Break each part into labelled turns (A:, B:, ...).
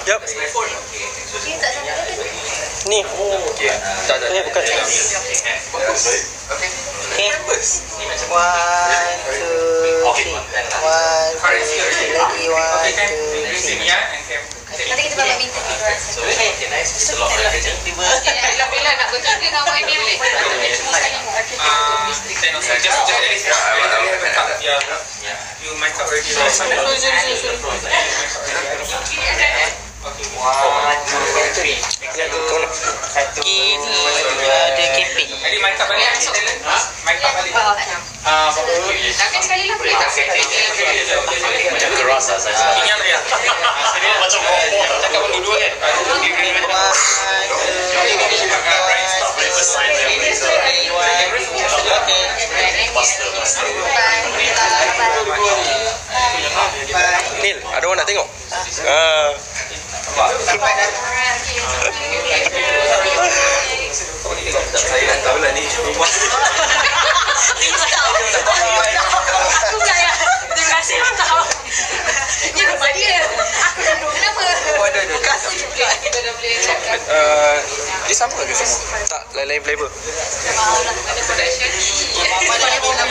A: Yup. Ni. Tak. Bukan. Okay. 1, 2, 3. 1, 2, 3. Lagi 1, 2, 3.
B: Nanti kita bawa minta. Bila nak bertiga dengan YB boleh. Semua sekali.
C: You mic up already.
A: Ini ada keping.
C: Jadi mic up balik. Mic up balik.
B: Takkan sekali lah boleh tak?
D: Macam keras lah saya.
C: Ini yang ya.
D: Macam kompor.
C: Cakap berdua kan?
A: Nil, ada orang nak tengok?
C: Saya dah tahu lah ni.
B: Aku saya. Terima kasih tahu. Ini rumah dia. Aku duduk. Kenapa? Terima kasih juga. Kita dah boleh cakap.
A: Dia sama ke semua? Tak, lain-lain flavor.
B: Ada production. Banyak lagi nak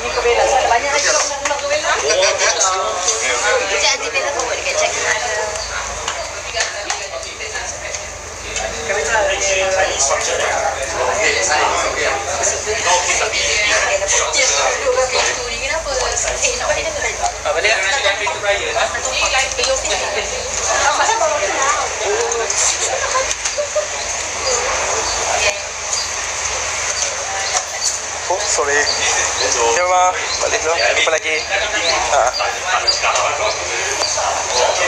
B: ke Bella. Jadi Aunty Bella pun boleh check.
A: Oh, sorry. Ya, Ma. Balik dulu. Jumpa lagi.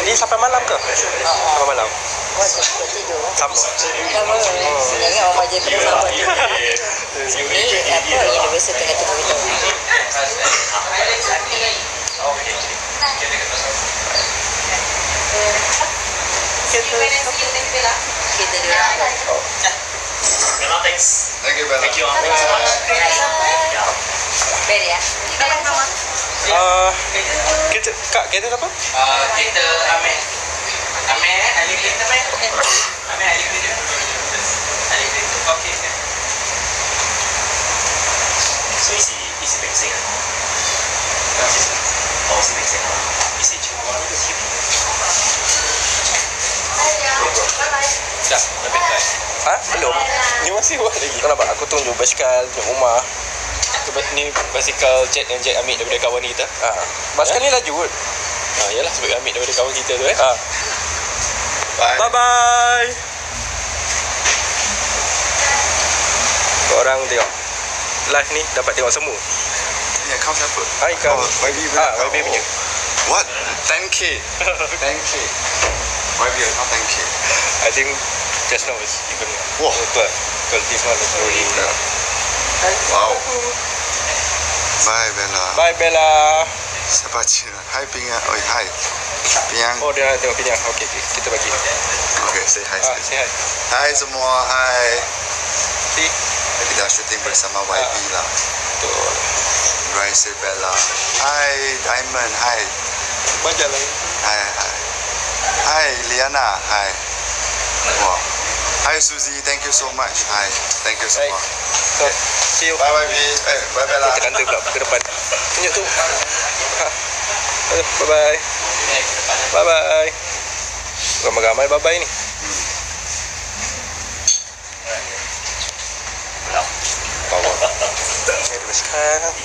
A: Ini sampai malam ke? Sampai malam. Sama.
B: Sebenarnya orang aja perlu sama. Ini apa universal tengah tunggu kita. Kita dia.
D: Thanks.
E: Thank you, Bella.
D: Thank you.
B: Bel ya.
A: Kita Kak, kita apa?
C: Kita Amir. Amir, Ali kita Amir. Amir, Ali kita. Ali kita. Okey.
D: So is it mixing? Oh, is it mixing? Is it you want to keep?
A: Dah, lebih baik. Belum. Ni masih buat lagi. Kenapa? Aku tunjuk basikal, tunjuk rumah. Ni basikal Jack yang Jack ambil daripada kawan kita. Basikal ni laju kot. Yalah sebab ambil daripada kawan kita tu Bye-bye. Korang tengok live ni dapat tengok semua.
E: Ni account siapa?
A: Account
E: YB
A: punya.
E: What? 10k. 10k. YB account 10k.
A: I think just now is even
E: Wah.
A: better. Because this one is already
E: Wow. Bye, Bella.
A: Bye Bella.
E: Siapa Cina? Hai Pingang. Oi, hai. Pingang.
A: Oh, dia nak tengok Pinang. Okay, kita bagi.
E: Okay, say hi.
A: Say hi.
E: Hai semua, hai.
A: See?
E: Kita syuting bersama YB lah.
A: Betul.
E: Raisa Bella. Hai Diamond, hai.
A: Baca lagi.
E: Hai, hai. Hai Liana, hai. Wow. Hai Suzy, thank you so much. Hai, thank you so much.
A: So, see you.
E: Bye YB. Bye Bella.
A: Kita kanta pula ke depan. Tunjuk tu. Bye-bye. Bye-bye. Ramai-ramai bye-bye ni. Bawa. Ini ada sekarang.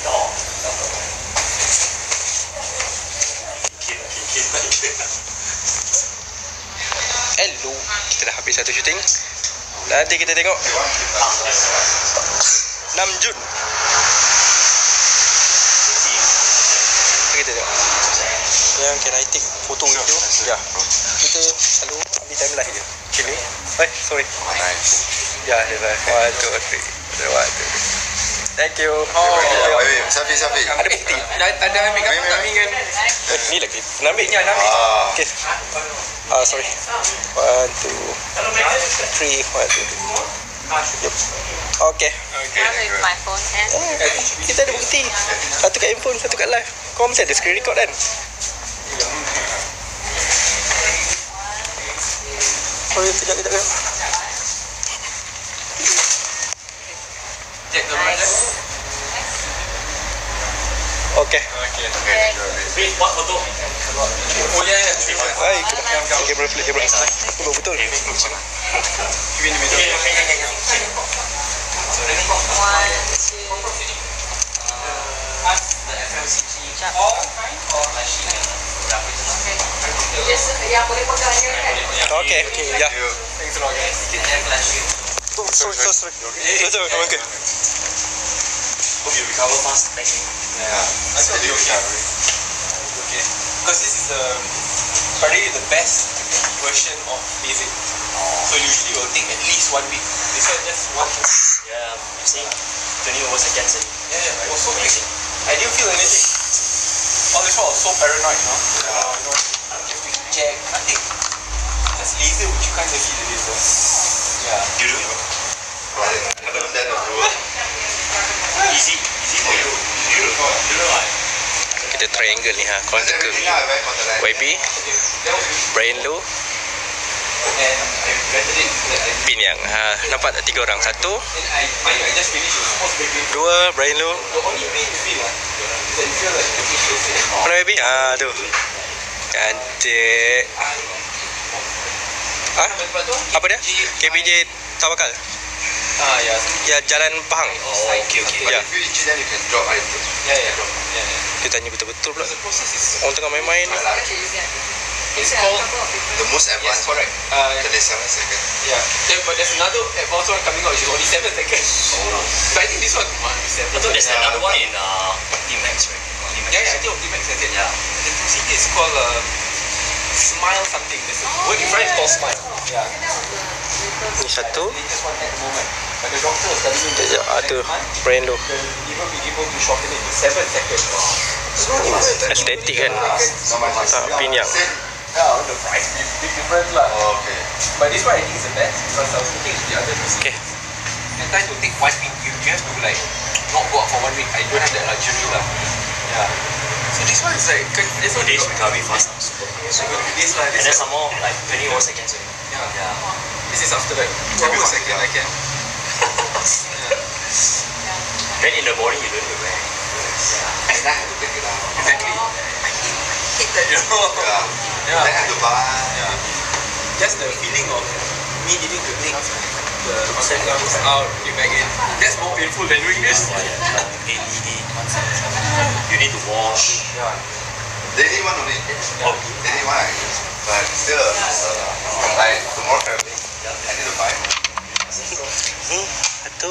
A: Hello. Kita dah habis satu syuting. Nanti kita tengok 6 Jun. Kita tengok. Yang can I take foto with you? Ya. Kita selalu ambil time live je. Sini. Sorry.
E: Oh, nice.
A: Ya, dia dah. 1, 2, 3. Thank you.
E: YB, Safi.
A: Ada bukti.
C: Ada ambil gambar tak Mingan?
A: Ni lagi. Nak ambil?
C: Nak ambil.
A: Okay. Sorry. 1, 2, 3. 1, 2, 3. Okay.
B: With my phone and
A: Kita ada bukti. Satu kat handphone, satu kat live. Kau mesti ada screen record kan? Oh, kejap.
C: Check the right.
A: Okay.
D: Wait, what photo?
C: Oh ya.
A: Hai, kamera flip kamera. Betul.
B: one, two.
A: Okay. Ya.
C: Thanks a lot guys.
A: Sorry. Okay.
D: Hope you recover fast. Thank you.
C: I thought you okay. Because this is probably the best version of basic. So usually it will take at least 1 week. This one just 1 week.
D: Yeah, you see, 20 over seconds.
C: Yeah, it was so quick. I didn't feel anything. All this while I was so paranoid, no? Just to check, nothing. Just laser which you can't even see the laser. Yeah.
D: You do it.
E: Haven't done that before.
D: Easy for you. You know what?
A: Kita triangle ni ha. Korang teka. YB, Brian Low,
C: And I regretted it that I did.
A: Pin Yang. Nampak tak 3 orang? 1,
C: Then I just finished. It was supposed to be great.
A: 2, Brian Low.
C: The only pain you feel is that you feel like the fish is in.
A: Mana YB? Tu. Cantik. Apa dia? KPJ Tawakal.
C: Yeah.
A: Ya, Jalan Pahang.
D: Oh, okay.
A: Ya.
E: If you itchy, then you can drop item.
C: Yeah.
A: Dia tanya betul-betul pula.
C: The process is
A: Orang tengah main-main.
C: it's called
E: The most advanced
C: correct.
E: 37 seconds.
C: Yeah. But there's another advanced one coming out which is only 7 seconds. But I think this one might be 7.
D: I thought there's another one in D-Max, right?
C: Yeah, I think Optimax has it. Yeah. The procedure is called Smile something. There's a word in French called Smile. Yeah.
A: Ni satu.
C: Latest one at the moment. But the doctor was telling me that
A: Tu, Brian Low.
C: they'll even be able to shorten it to 7 seconds.
A: Estetik kan? Pin Yang.
C: Yeah, the price is big difference lah.
E: Oh, okay.
C: But this one I think is the best because I was looking at the other procedure.
A: Okay.
C: And trying to take 1 week, you have to like not go out for 1 week. I don't have that luxury lah. Yeah. So this one is like this one
D: Days recovery fast. Super.
C: this lah.
D: And
C: This
D: then some more like 20 over seconds.
C: yeah. This is after like 2 hours second I can.
D: Then in the morning you don't do it.
E: And then I have to take it out.
C: Exactly. I hate that, you know.
E: Then I have to buy.
C: Yeah. Just the feeling of me needing to take the symptoms out, get back in. That's more painful than doing this.
D: AED. You need to wash.
C: Yeah.
E: Daily one only.
D: Oh.
E: Daily one I use. But still a hassle. Like tomorrow traveling, I need to buy more.
A: Satu.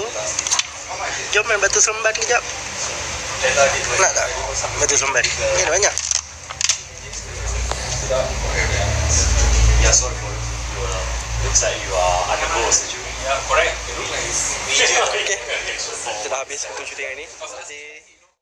A: Jom main batu seremban kejap. Nak tak? Batu seremban. Ni ada banyak.
D: Yeah, sorry for you. Looks like you are undergo surgery.
C: Yeah, correct. It looks like it's major.
A: Okay. Kita dah habis untuk syuting hari ni. Terima kasih.